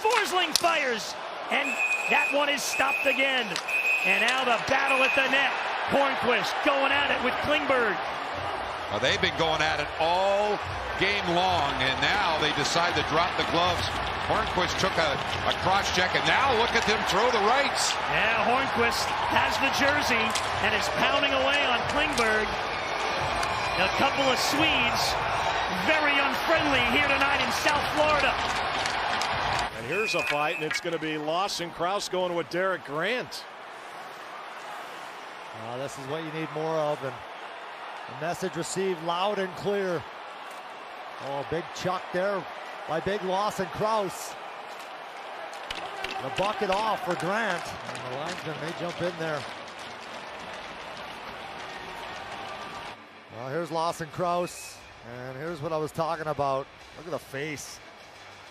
Forsling fires, and that one is stopped again. And now the battle at the net. Hornquist going at it with Klingberg. Well, they've been going at it all game long, and now they decide to drop the gloves. Hornquist took a cross check, and now look at them throw the rights. Yeah, Hornquist has the jersey and is pounding away on Klingberg. A couple of Swedes, very unfriendly here tonight in South Florida. And here's a fight, and it's going to be Lawson Crouse going with Derek Grant. This is what you need more of, and the message received loud and clear. Oh, big chuck there by big Lawson Crouse. The bucket off for Grant, and the linesman may jump in there. Well, here's Lawson Crouse, and here's what I was talking about. Look at the face.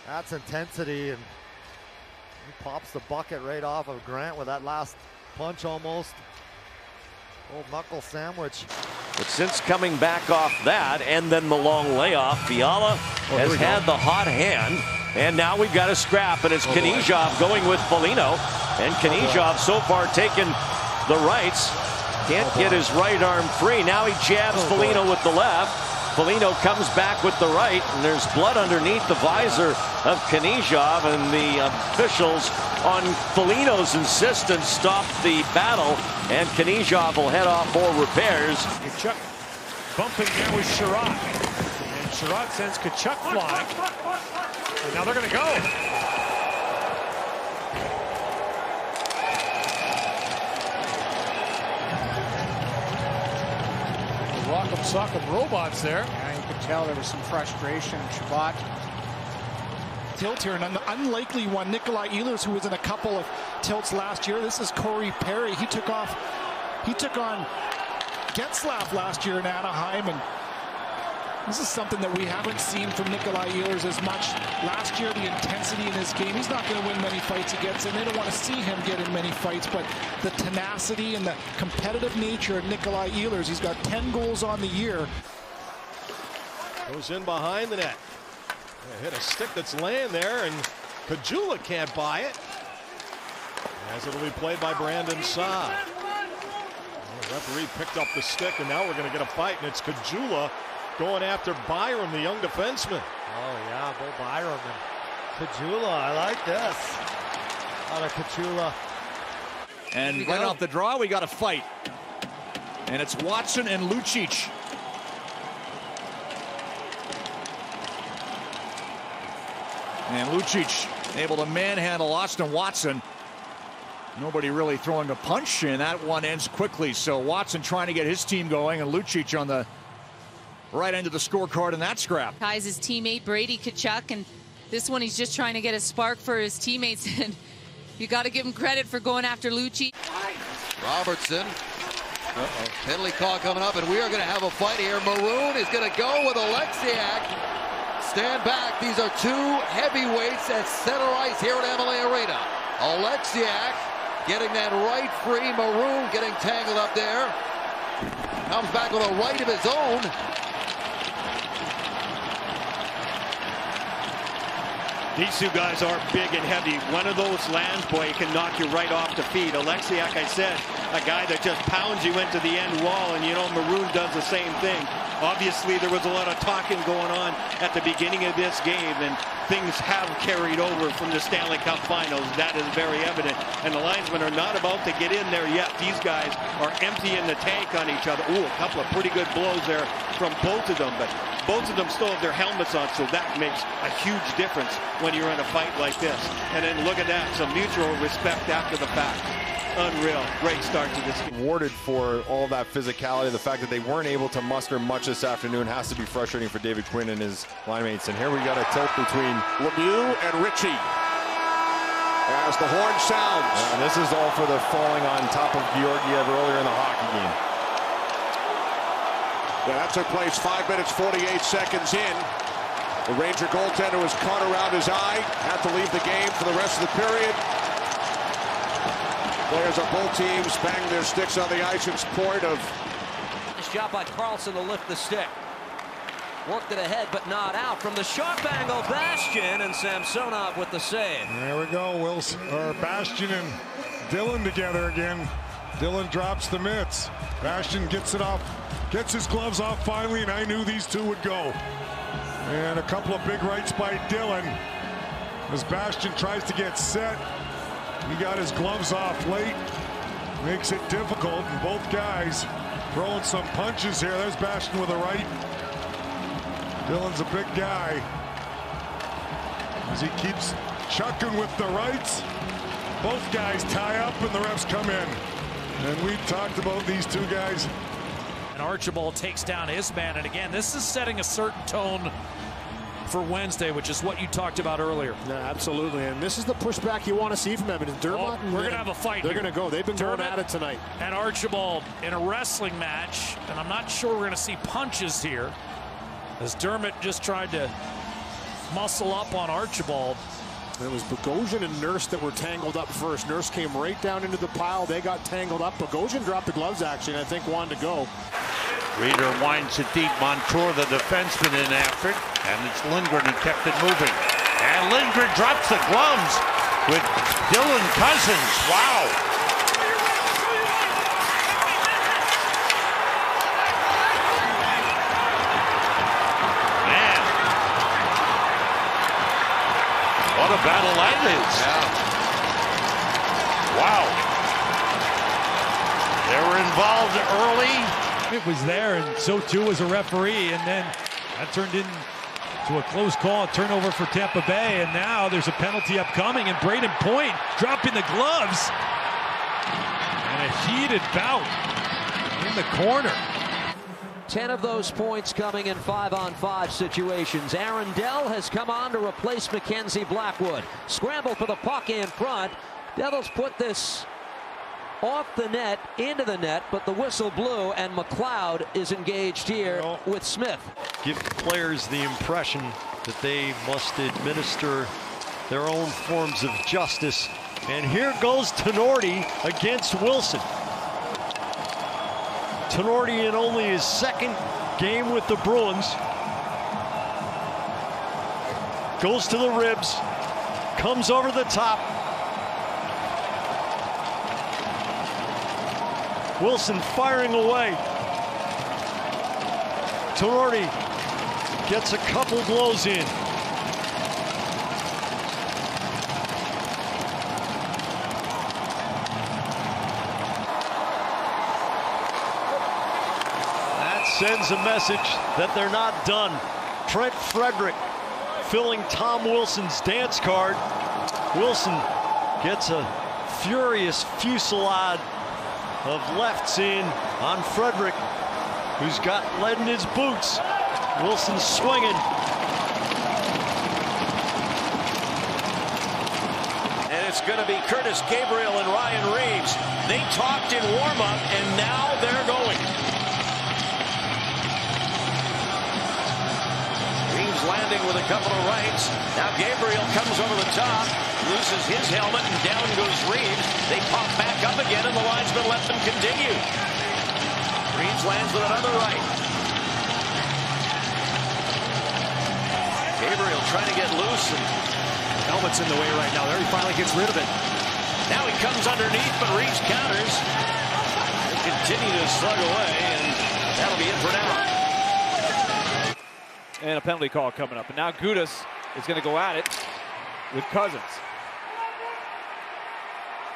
That's intensity, and he pops the bucket right off of Grant with that last punch almost. Old knuckle sandwich. But since coming back off that and then the long layoff, Fiala has had the hot hand, and now we've got a scrap, and it's Knizhov going with Foligno, and Knizhov so far taking the rights. Can't get his right arm free. Now he jabs Foligno with the left. Foligno comes back with the right, and there's blood underneath the visor of Knizhov, and the officials on Foligno's insistence stop the battle, and Knizhov will head off for repairs. Kachuk bumping there with Sherrod, and Sherrod sends Kachuk flying, and now they're going to go. Rock'em sock'em robots there. Yeah, you could tell there was some frustration. Shabbat tilt here, and an unlikely one. Nikolai Ehlers, who was in a couple of tilts last year. This is Corey Perry. He took on Getzlaf last year in Anaheim, and this is something that we haven't seen from Nikolai Ehlers as much. Last year, the intensity in his game, he's not going to win many fights he gets, and they don't want to see him get in many fights, but the tenacity and the competitive nature of Nikolai Ehlers, he's got 10 goals on the year. Goes in behind the net. Hit a stick that's laying there, and Kajula can't buy it. As it'll be played by Brandon Saad. The referee picked up the stick, and now we're going to get a fight, and it's Kajula going after Byram, the young defenseman. Oh yeah, Bo Byram and Kajula. I like this. Out of Kajula. And right off the draw, we got a fight. And it's Watson and Lucic. And Lucic able to manhandle Austin Watson. Nobody really throwing a punch, and that one ends quickly. So Watson trying to get his team going, and Lucic on the right end of the scorecard in that scrap. Ties his teammate Brady Tkachuk, and this one he's just trying to get a spark for his teammates, and you got to give him credit for going after Lucic. Robertson. Penalty call coming up, and we are going to have a fight here. Maroon is going to go with Alexiak. Stand back. These are two heavyweights at center ice here at MLA Arena. Alexiak getting that right free. Maroon getting tangled up there. Comes back with a right of his own. These two guys are big and heavy. One of those lands, boy, can knock you right off the feet. Alexiak, I said, a guy that just pounds you into the end wall, and you know Maroon does the same thing. Obviously, there was a lot of talking going on at the beginning of this game, and things have carried over from the Stanley Cup Finals. That is very evident, and the linesmen are not about to get in there yet. These guys are emptying the tank on each other. Ooh, a couple of pretty good blows there from both of them, but both of them still have their helmets on, so that makes a huge difference when you're in a fight like this. And then look at that, some mutual respect after the fact. Unreal. Great start to this game. Rewarded for all that physicality. The fact that they weren't able to muster much this afternoon has to be frustrating for David Quinn and his line mates. And here we got a tilt between Lemieux and Ritchie. As the horn sounds. And this is all for the falling on top of Georgiev earlier in the hockey game. Yeah, that took place 5 minutes, 48 seconds in. The Ranger goaltender was caught around his eye. Had to leave the game for the rest of the period. Players on both teams bang their sticks on the ice in support of. Shot by Carlson to lift the stick. Worked it ahead, but not out. From the sharp angle, Bastian, and Samsonov with the save. There we go. Bastian and Dillon together again. Dillon drops the mitts. Bastian gets it off, gets his gloves off finally, and I knew these two would go. And a couple of big rights by Dillon. As Bastian tries to get set, he got his gloves off late. Makes it difficult, and both guys throwing some punches here. There's Bastian with a right. Dillon's a big guy. As he keeps chucking with the rights, both guys tie up and the refs come in. And we talked about these two guys. And Archibald takes down his man, and again, this is setting a certain tone for Wednesday, which is what you talked about earlier. Yeah, absolutely, and this is the pushback you want to see from Edmonton. Dermott, we're going to have a fight. They're going to go. They've been going at it tonight. And Archibald in a wrestling match, and I'm not sure we're going to see punches here, as Dermott just tried to muscle up on Archibald. It was Bogosian and Nurse that were tangled up first. Nurse came right down into the pile. They got tangled up. Bogosian dropped the gloves, actually, and I think wanted to go. Reeder winds it deep. Montour, the defenseman, in after it. And it's Lindgren who kept it moving. And Lindgren drops the gloves with Dylan Cousins. Wow. Man. What a battle that is. Yeah. Wow. They were involved early. It was there, and so too was a referee, and then that turned into a close call, a turnover for Tampa Bay, and now there's a penalty upcoming, and Braden Point dropping the gloves, and a heated bout in the corner. 10 of those points coming in 5-on-5 situations. Aaron Dell has come on to replace Mackenzie Blackwood. Scramble for the puck in front. Devils put this off the net, into the net, but the whistle blew, and McLeod is engaged here with Smith. Give players the impression that they must administer their own forms of justice. And here goes Tenorti against Wilson. Tenorti in only his second game with the Bruins. Goes to the ribs, comes over the top. Wilson firing away. Tenorti gets a couple blows in. That sends a message that they're not done. Trent Frederick filling Tom Wilson's dance card. Wilson gets a furious fusillade of lefts in on Frederick, who's got lead in his boots. Wilson swinging. And it's going to be Curtis Gabriel and Ryan Reeves. They talked in warm-up, and now they're going. Reeves landing with a couple of rights. Now Gabriel comes over the top, loses his helmet, and down goes Reeves. They pop back up again, and the linesman let them continue. Reeves lands with another right. Gabriel trying to get loose, and the helmet's in the way right now. There he finally gets rid of it. Now he comes underneath, but Reeves counters. They continue to slug away, and that'll be it for now. And a penalty call coming up. And now Gudas is going to go at it with Cousins.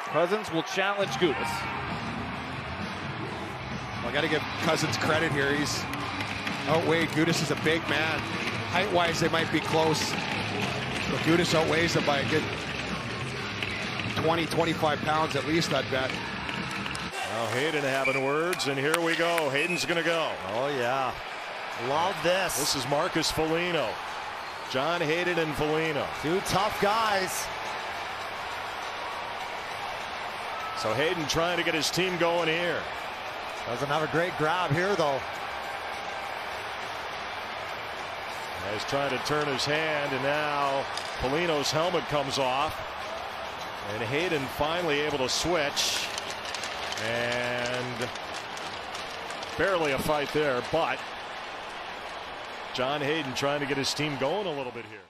Cousins will challenge Gudas. Well, I got to give Cousins credit here. He's outweighed. Gudas is a big man. Height-wise, they might be close. But Gudas outweighs him by a good 20, 25 pounds at least, I'd bet. Well, Hayden having words, and here we go. Hayden's going to go. Oh, yeah. Love this. This is Marcus Foligno. John Hayden and Foligno. Two tough guys. So Hayden trying to get his team going here. Doesn't have a great grab here, though. He's trying to turn his hand, and now Foligno's helmet comes off. And Hayden finally able to switch. And barely a fight there, but John Hayden trying to get his team going a little bit here.